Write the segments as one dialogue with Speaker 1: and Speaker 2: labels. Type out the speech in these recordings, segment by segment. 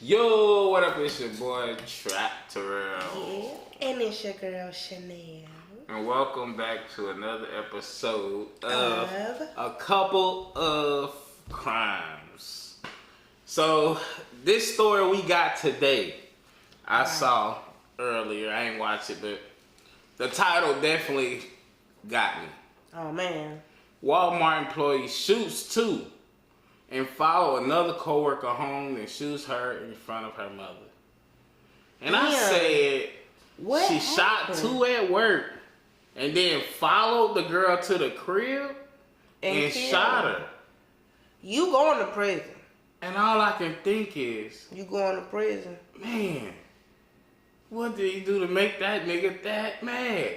Speaker 1: Yo, what up? It's your boy Trapp Terrell.
Speaker 2: Yeah, and it's your girl Chanel.
Speaker 1: And welcome back to another episode of A Couple of Crimes. So, this story we got today, I saw earlier. I ain't watched it, but the title definitely got me.
Speaker 2: Oh, man.
Speaker 1: Walmart employee shoots two and follow another coworker home and shoots her in front of her mother. And I said, she shot two at work and then followed the girl to the crib and shot her.
Speaker 2: You going to prison.
Speaker 1: And all I can think is,
Speaker 2: you going to prison.
Speaker 1: Man, what did he do to make that nigga that mad?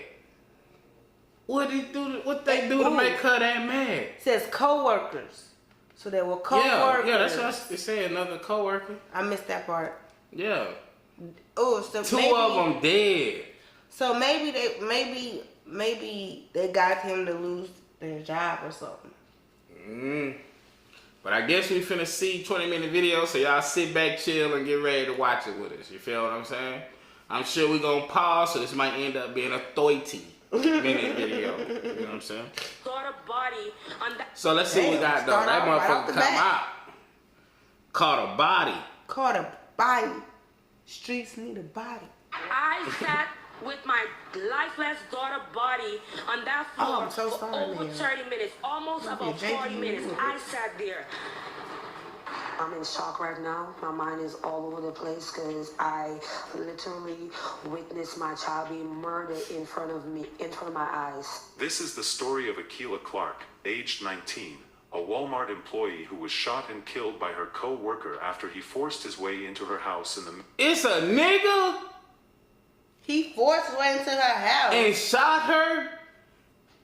Speaker 1: What did he do? What they do to make her that mad?
Speaker 2: It says coworkers. So they were co-workers.
Speaker 1: Yeah, that's what it said, another co-worker.
Speaker 2: I missed that part.
Speaker 1: Yeah.
Speaker 2: Oh, so
Speaker 1: two of them dead.
Speaker 2: So maybe they got him to lose their job or something.
Speaker 1: But I guess we finna see 20-minute video, so y'all sit back, chill, and get ready to watch it with us. You feel what I'm saying? I'm sure we gonna pause, so this might end up being a 30-minute video. You know what I'm saying? So let's see what we got though. That motherfucker come out. Caught a body.
Speaker 2: Caught a body. Streets need a body.
Speaker 3: I sat with my lifeless daughter body on that floor for over 30 minutes, almost about 40 minutes. I sat there.
Speaker 4: I'm in shock right now. My mind is all over the place because I literally witnessed my child being murdered in front of me, in front of my eyes.
Speaker 5: This is the story of Akilah Clark, aged 19, a Walmart employee who was shot and killed by her co-worker after he forced his way into her house in the...
Speaker 1: It's a nigga?
Speaker 2: He forced his way into her house.
Speaker 1: And shot her?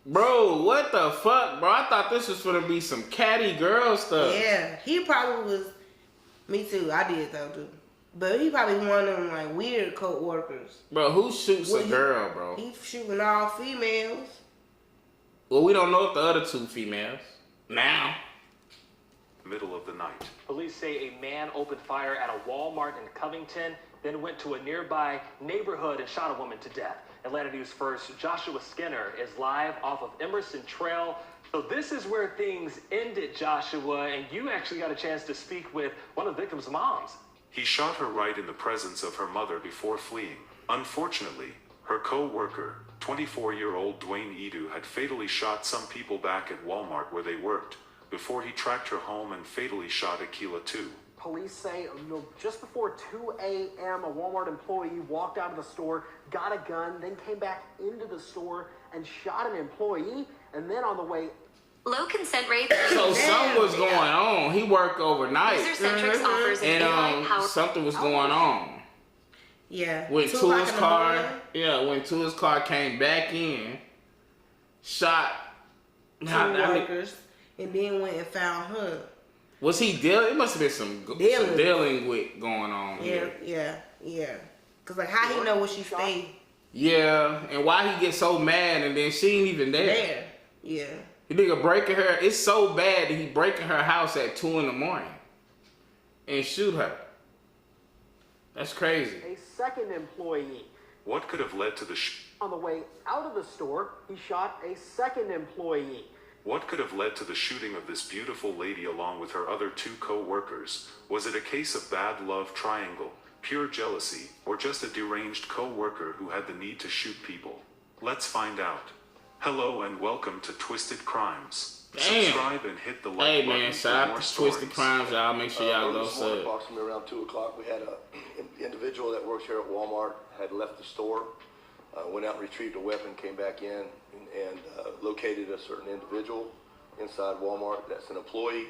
Speaker 1: Bro, what the fuck, bro? I thought this was gonna be some catty girl stuff.
Speaker 2: Yeah, he probably was. Me too. I did though too. But he probably one of them like weird co-workers.
Speaker 1: Bro, who shoots a girl, bro?
Speaker 2: He shooting all females.
Speaker 1: Well, we don't know if the other two females. Now.
Speaker 5: Middle of the night.
Speaker 6: Police say a man opened fire at a Walmart in Covington, then went to a nearby neighborhood and shot a woman to death. Atlanta News First, Joshua Skinner is live off of Emerson Trail. So this is where things ended, Joshua, and you actually got a chance to speak with one of the victim's moms.
Speaker 5: He shot her right in the presence of her mother before fleeing. Unfortunately, her co-worker, 24-year-old Dwayne Edu, had fatally shot some people back at Walmart where they worked, before he tracked her home and fatally shot Akilah too.
Speaker 6: Police say just before 2 a.m., a Walmart employee walked out of the store, got a gun, then came back into the store and shot an employee, and then on the way...
Speaker 7: Low consent rates.
Speaker 1: So something was going on. He worked overnight.
Speaker 7: User-centric offers
Speaker 1: And something was going on.
Speaker 2: Yeah.
Speaker 1: Went to his car. Yeah, went to his car, came back in, shot
Speaker 2: two workers, and then went and found her.
Speaker 1: Was he dealing? It must have been some dealing with going on.
Speaker 2: Yeah. Cause like how he know where she stayed?
Speaker 1: Yeah, and why he get so mad and then she ain't even there?
Speaker 2: Yeah.
Speaker 1: The nigga breaking her. It's so bad that he breaking her house at 2 a.m. and shoot her. That's crazy.
Speaker 6: A second employee.
Speaker 5: What could have led to the
Speaker 6: On the way out of the store, he shot a second employee.
Speaker 5: What could have led to the shooting of this beautiful lady along with her other two co-workers? Was it a case of bad love triangle, pure jealousy, or just a deranged co-worker who had the need to shoot people? Let's find out. Hello and welcome to Twisted Crimes.
Speaker 1: Damn.
Speaker 5: Subscribe and hit the like button.
Speaker 1: Hey man, shout out to Twisted Crimes, y'all. Make sure y'all go sub.
Speaker 8: Approximately around 2 o'clock, we had an individual that works here at Walmart had left the store, went out and retrieved a weapon, came back in and located a certain individual inside Walmart that's an employee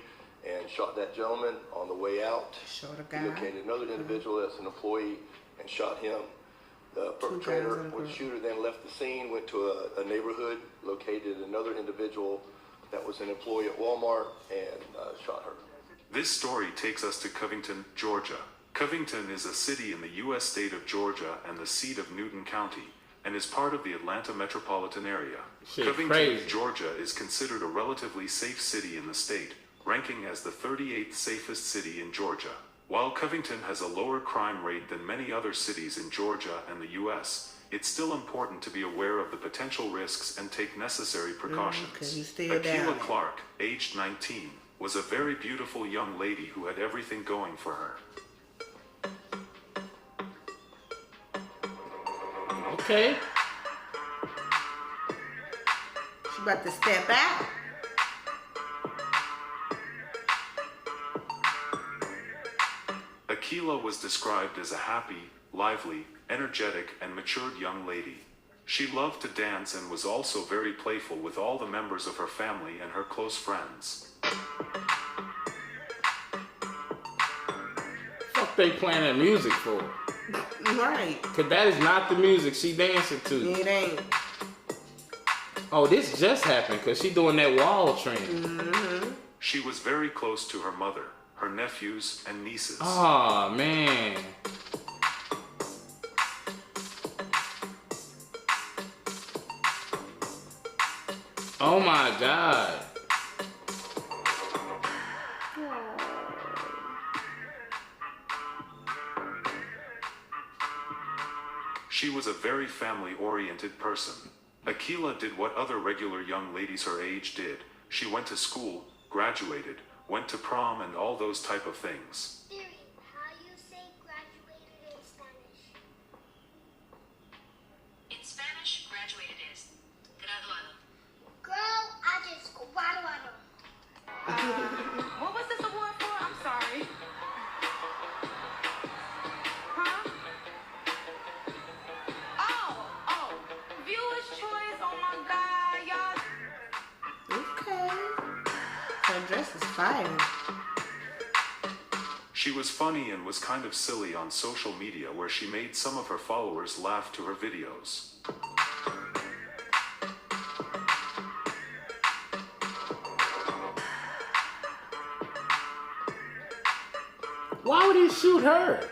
Speaker 8: and shot that gentleman. On the way out, he located another individual that's an employee and shot him. The perpetrator, or the shooter, then left the scene, went to a neighborhood, located another individual that was an employee at Walmart and shot her.
Speaker 5: This story takes us to Covington, Georgia. Covington is a city in the U.S. state of Georgia and the seat of Newton County, and is part of the Atlanta metropolitan area. Covington, Georgia is considered a relatively safe city in the state, ranking as the 38th safest city in Georgia. While Covington has a lower crime rate than many other cities in Georgia and the U.S., it's still important to be aware of the potential risks and take necessary precautions. Akilah Clark, aged 19, was a very beautiful young lady who had everything going for her.
Speaker 1: Okay.
Speaker 2: She about to step out.
Speaker 5: Akilah was described as a happy, lively, energetic, and matured young lady. She loved to dance and was also very playful with all the members of her family and her close friends.
Speaker 1: Fuck they playing that music for?
Speaker 2: Right.
Speaker 1: Cause that is not the music she dancing to.
Speaker 2: It ain't.
Speaker 1: Oh, this just happened cause she doing that wall training.
Speaker 2: Mm-hmm.
Speaker 5: She was very close to her mother, her nephews, and nieces.
Speaker 1: Oh, man. Oh my God.
Speaker 5: She was a very family-oriented person. Akilah did what other regular young ladies her age did. She went to school, graduated, went to prom, and all those type of things.
Speaker 9: Siri, how you say graduated in Spanish?
Speaker 7: In Spanish, graduated is graduado.
Speaker 9: Girl, I just graduado.
Speaker 3: What was this award for? I'm sorry. Huh? Oh. Viewer's choice. Oh my God, y'all.
Speaker 2: Okay. Her dress is fire.
Speaker 5: She was funny and was kind of silly on social media where she made some of her followers laugh to her videos.
Speaker 1: Why would he shoot her?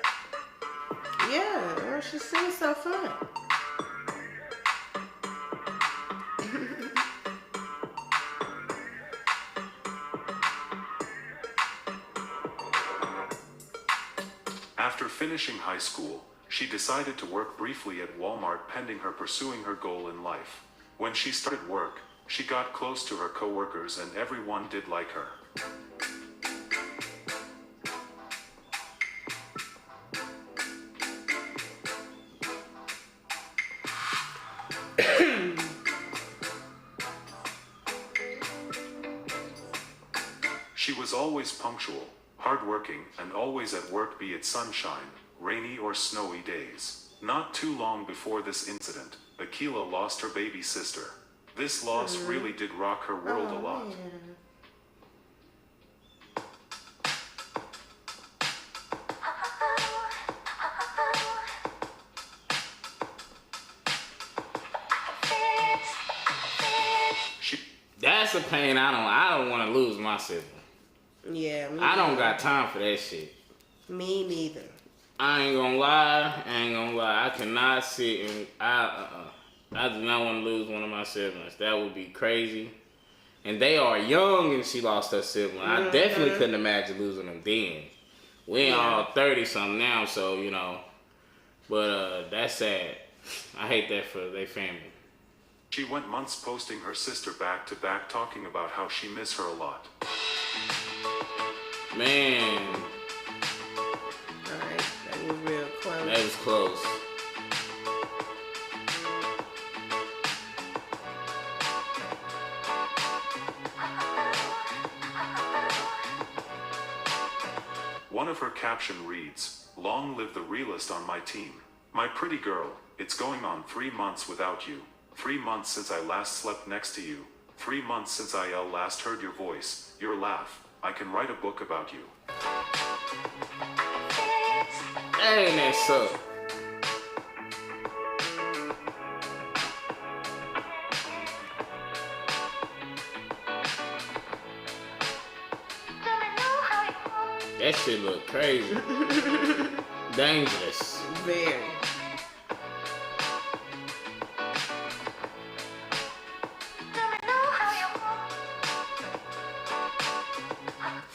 Speaker 2: Yeah, well, she seems so fun.
Speaker 5: After finishing high school, she decided to work briefly at Walmart pending her pursuing her goal in life. When she started work, she got close to her coworkers and everyone did like her. She was always punctual, hardworking, and always at work, be it sunshine, rainy, or snowy days. Not too long before this incident, Akilah lost her baby sister. This loss really did rock her world a lot.
Speaker 2: Man.
Speaker 1: That's a pain I don't want to lose my sibling.
Speaker 2: Yeah, me
Speaker 1: I don't
Speaker 2: neither.
Speaker 1: got time for that shit.
Speaker 2: Me neither.
Speaker 1: I ain't gonna lie. I cannot sit and I do not want to lose one of my siblings. That would be crazy. And they are young, and she lost her sibling. I definitely couldn't imagine losing them then. We ain't all 30 something now, so you know. But that's sad. I hate that for their family.
Speaker 5: She went months posting her sister back to back, talking about how she miss her a lot.
Speaker 1: Man,
Speaker 2: Alright, that was real close.
Speaker 1: that was close.
Speaker 5: One of her caption reads, "Long live the realist on my team. My pretty girl, it's going on 3 months without you. 3 months since I last slept next to you. 3 months since I last heard your voice, your laugh. I can write a book about you."
Speaker 1: Dang, that suck. That shit look crazy. Dangerous.
Speaker 2: Very.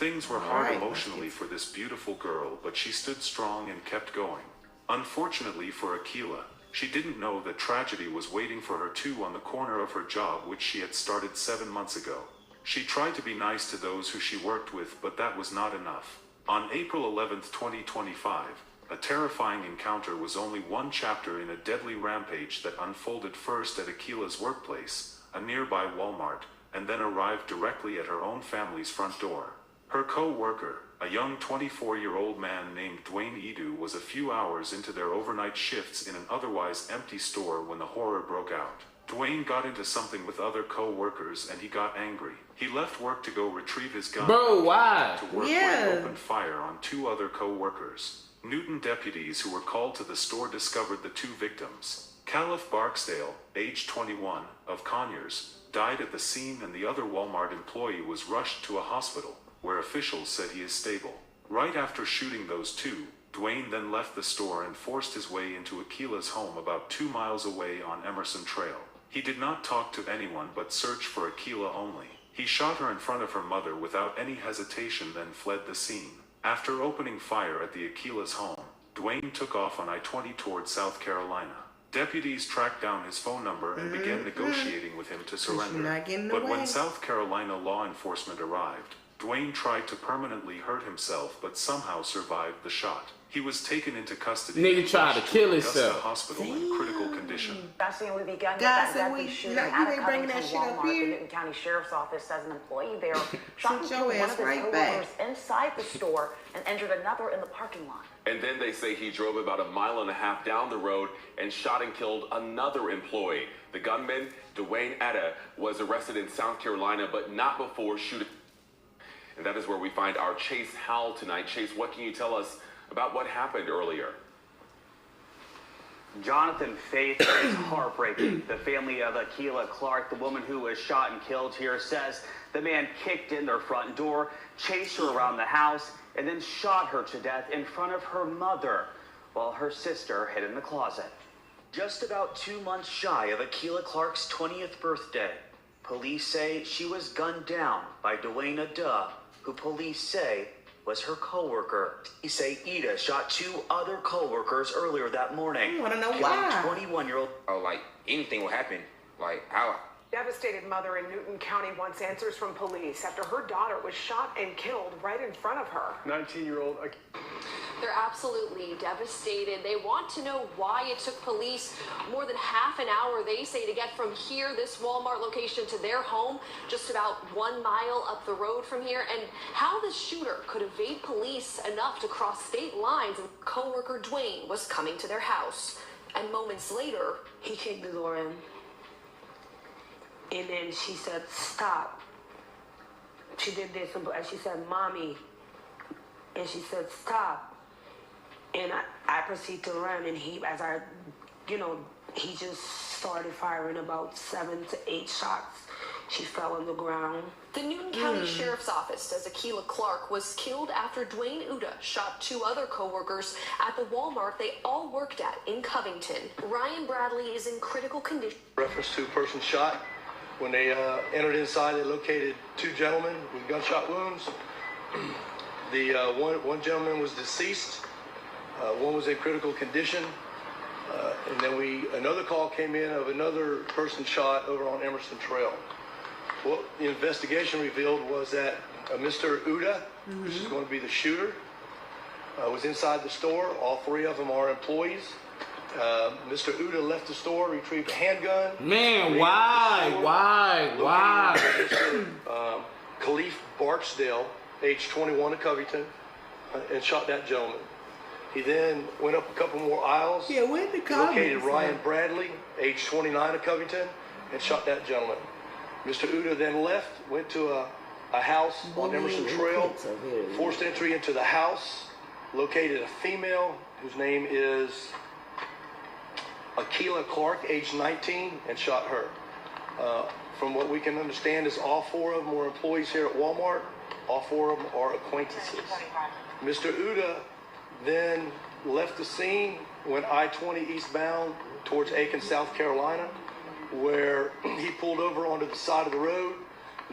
Speaker 5: Things were hard emotionally for this beautiful girl, but she stood strong and kept going. Unfortunately for Akila, she didn't know that tragedy was waiting for her too on the corner of her job, which she had started 7 months ago. She tried to be nice to those who she worked with, but that was not enough. On April 11th, 2025, a terrifying encounter was only one chapter in a deadly rampage that unfolded first at Akila's workplace, a nearby Walmart, and then arrived directly at her own family's front door. Her co-worker, a young 24-year-old man named Dwayne Edu, was a few hours into their overnight shifts in an otherwise empty store when the horror broke out. Dwayne got into something with other co-workers and he got angry. He left work to go retrieve his gun.
Speaker 1: Bro, why?
Speaker 5: To work where he opened fire on 2 other co-workers. Newton deputies who were called to the store discovered the 2 victims. Caliph Barksdale, age 21, of Conyers, died at the scene, and the other Walmart employee was rushed to a hospital, where officials said he is stable. Right after shooting those 2, Dwayne then left the store and forced his way into Akila's home about 2 miles away on Emerson Trail. He did not talk to anyone but searched for Akila only. He shot her in front of her mother without any hesitation, then fled the scene. After opening fire at the Akila's home, Dwayne took off on I-20 towards South Carolina. Deputies tracked down his phone number and began negotiating with him to surrender. But when South Carolina law enforcement arrived, Dwayne tried to permanently hurt himself but somehow survived the shot. He was taken into custody.
Speaker 1: Nigga tried to kill himself.
Speaker 5: Hospital in critical condition.
Speaker 10: Discussing, we began with that deadly shooting at a Covington Walmart. The Newton County Sheriff's Office says an employee there shot and killed one of his coworkers inside the store and injured another in the parking lot.
Speaker 11: And then they say he drove about 1.5 miles down the road and shot and killed another employee. The gunman, Dwayne Etta, was arrested in South Carolina, but not before shooting. And that is where we find our Chase Howell tonight. Chase, what can you tell us about what happened earlier?
Speaker 12: Jonathan, Faith, is heartbreaking. The family of Akila Clark, the woman who was shot and killed here, says the man kicked in their front door, chased her around the house, and then shot her to death in front of her mother while her sister hid in the closet. Just about 2 months shy of Akila Clark's 20th birthday, police say she was gunned down by Dwayne Etta, who police say was her co-worker. They say Ida shot 2 other co-workers earlier that morning.
Speaker 2: I want to know why.
Speaker 12: 21-year-old.
Speaker 13: Oh, like anything will happen. Like how?
Speaker 14: Devastated mother in Newton County wants answers from police after her daughter was shot and killed right in front of her.
Speaker 15: 19-year-old.
Speaker 16: They're absolutely devastated. They want to know why it took police more than half an hour, they say, to get from here, this Walmart location, to their home, just about 1 mile up the road from here, and how the shooter could evade police enough to cross state lines. And co-worker Dwayne was coming to their house, and moments later,
Speaker 4: he kicked the door in. And then she said, stop. She did this, and she said, mommy. And she said, stop. And I proceeded to run, and he just started firing about 7 to 8 shots. She fell on the ground.
Speaker 16: The Newton County Sheriff's Office says Akila Clark was killed after Dwayne Etta shot 2 other co-workers at the Walmart they all worked at in Covington. Ryan Bradley is in critical condition.
Speaker 17: Reference to person shot. When they entered inside, they located 2 gentlemen with gunshot wounds. The one gentleman was deceased. One was in critical condition. And then another call came in of another person shot over on Emerson Trail. What the investigation revealed was that Mr. Uda, which is going to be the shooter, was inside the store. All 3 of them are employees. Mr. Uda left the store, retrieved a handgun.
Speaker 1: Man, why?
Speaker 17: Caliph Barksdale, age 21 of Covington, and shot that gentleman. He then went up a couple more aisles, located Ryan Bradley, age 29 of Covington, and shot that gentleman. Mr. Uda then left, went to a house on Emerson Trail, forced entry into the house, located a female whose name is Akila Clark, age 19, and shot her. From what we can understand is all 4 of them were employees here at Walmart. All 4 of them are acquaintances. Mr. Uda then left the scene, went I-20 eastbound towards Aiken, South Carolina, where he pulled over onto the side of the road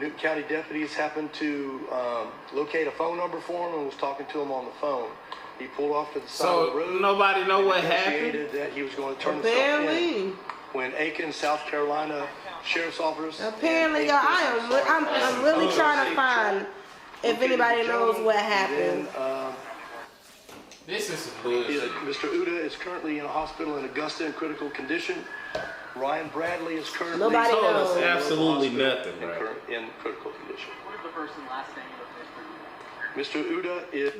Speaker 17: Newton County deputies happened to locate a phone number for him and was talking to him on the phone. He pulled off to the side of the road.
Speaker 1: So nobody know what happened?
Speaker 17: That he was going to turn himself in. When Aiken, South Carolina Sheriff's Office.
Speaker 2: Apparently, y'all, I'm really trying to find if anybody knows what happened.
Speaker 1: This is some bullshit.
Speaker 17: Mr. Uda is currently in a hospital in Augusta in critical condition. Ryan Bradley is currently
Speaker 2: nobody knows.
Speaker 1: Absolutely nothing, right?
Speaker 17: In critical condition.
Speaker 12: What is the first and last name of
Speaker 17: Mr. Uda is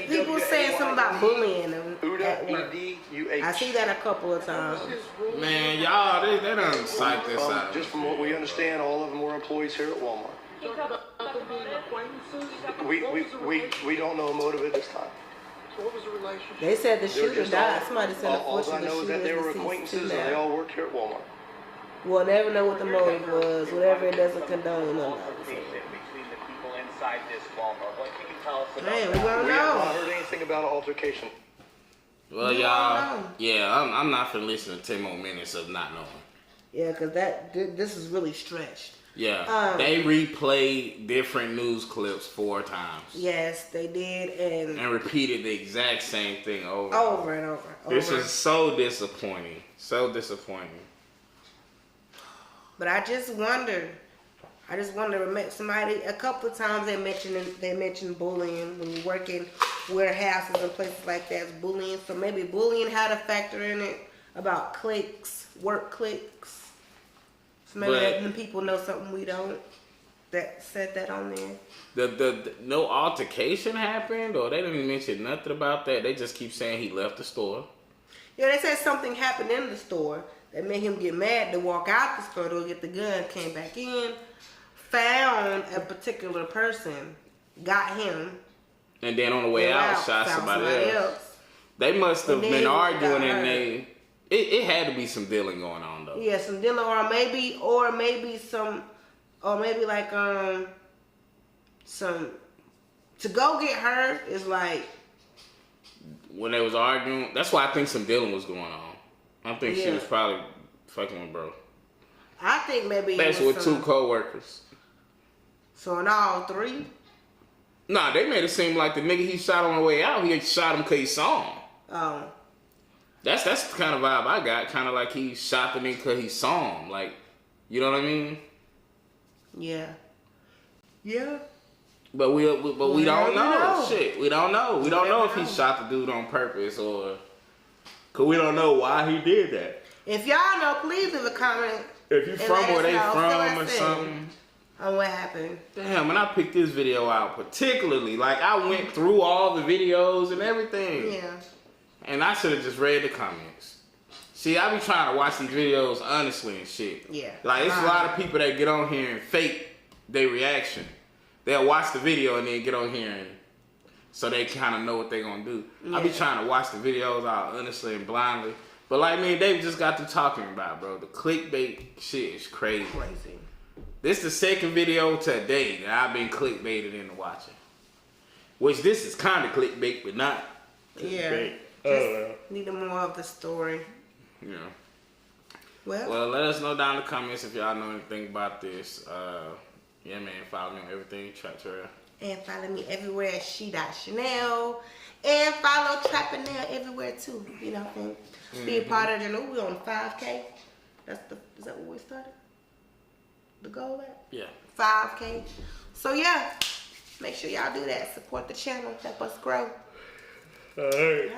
Speaker 2: People saying something about bullying him at work.
Speaker 17: Uda.
Speaker 2: I see that a couple of times.
Speaker 1: Man, y'all, they done psyched this out.
Speaker 17: Just from what we understand, all of them were employees here at Walmart. We don't know a motive at this time.
Speaker 15: So what was the relationship?
Speaker 2: They said the shooter died. Somebody said
Speaker 17: all I know is that they were acquaintances and they all worked here at Walmart.
Speaker 2: We'll never know what the motive was. Whatever, it doesn't condone none of it.
Speaker 12: between the people inside this Walmart? What can you tell us about
Speaker 2: Man, we
Speaker 12: that?
Speaker 2: don't
Speaker 17: We have
Speaker 2: know.
Speaker 17: not heard anything about an altercation.
Speaker 1: Well, y'all, yeah, I'm not finna listen to 10 more minutes of not knowing.
Speaker 2: Yeah, because this is really stretched.
Speaker 1: Yeah, they replayed different news clips 4 times.
Speaker 2: Yes, they did,
Speaker 1: and repeated the exact same thing over
Speaker 2: and over.
Speaker 1: This is so disappointing. So disappointing.
Speaker 2: But I just wonder. Somebody a couple of times they mentioned bullying when you work in warehouses and places like that. It's bullying, so maybe bullying had a factor in it about clicks, work clicks. So maybe letting people know something we don't. That said that on there.
Speaker 1: The no altercation happened, or they didn't mention nothing about that. They just keep saying he left the store.
Speaker 2: Yeah, they said something happened in the store that made him get mad to walk out the store to get the gun. Came back in, found a particular person, got him,
Speaker 1: and then on the way out shot somebody else. They must have been arguing, and it had to be some dealing going on though.
Speaker 2: Yeah, some dealing, or maybe like some to go get her is like
Speaker 1: when they was arguing. That's why I think some dealing was going on. I think she was probably fucking with bro.
Speaker 2: I think maybe
Speaker 1: that's with 2 co-workers.
Speaker 2: So in all 3?
Speaker 1: Nah, they made it seem like the nigga he shot on the way out, he shot him because he saw him.
Speaker 2: Oh.
Speaker 1: That's the kind of vibe I got. Kind of like he shot the nigga because he saw him. Like, you know what I mean?
Speaker 2: Yeah. Yeah.
Speaker 1: But we don't know. Shit, we don't know. We don't know if he shot the dude on purpose or... Because we don't know why he did that.
Speaker 2: If y'all know, please leave a comment.
Speaker 1: If you from where they from or something.
Speaker 2: On what happened.
Speaker 1: Damn, and I picked this video out particularly. Like, I went through all the videos and everything.
Speaker 2: Yeah.
Speaker 1: And I should have just read the comments. See, I be trying to watch these videos honestly and shit.
Speaker 2: Yeah.
Speaker 1: Like, it's a lot of people that get on here and fake their reaction. They'll watch the video and then get on here and so they kind of know what they're going to do. Yeah. I be trying to watch the videos out honestly and blindly. But like me and Dave just got to talking about, bro. The clickbait shit is crazy. This is the second video today that I've been clickbaited into watching. Which this is kind of clickbait, but not clickbait.
Speaker 2: Yeah. Just need more of the story.
Speaker 1: Yeah.
Speaker 2: Well,
Speaker 1: let us know down in the comments if y'all know anything about this. Yeah, man. Follow me on everything. Trapp.
Speaker 2: And follow me everywhere at she.chanel. And follow Trapp and Nail everywhere too. You know what I mean? Be a part of the new. We're on 5K. Is that what we started? The goal at?
Speaker 1: Yeah.
Speaker 2: 5K. So yeah, make sure y'all do that. Support the channel. Help us grow.
Speaker 1: All right.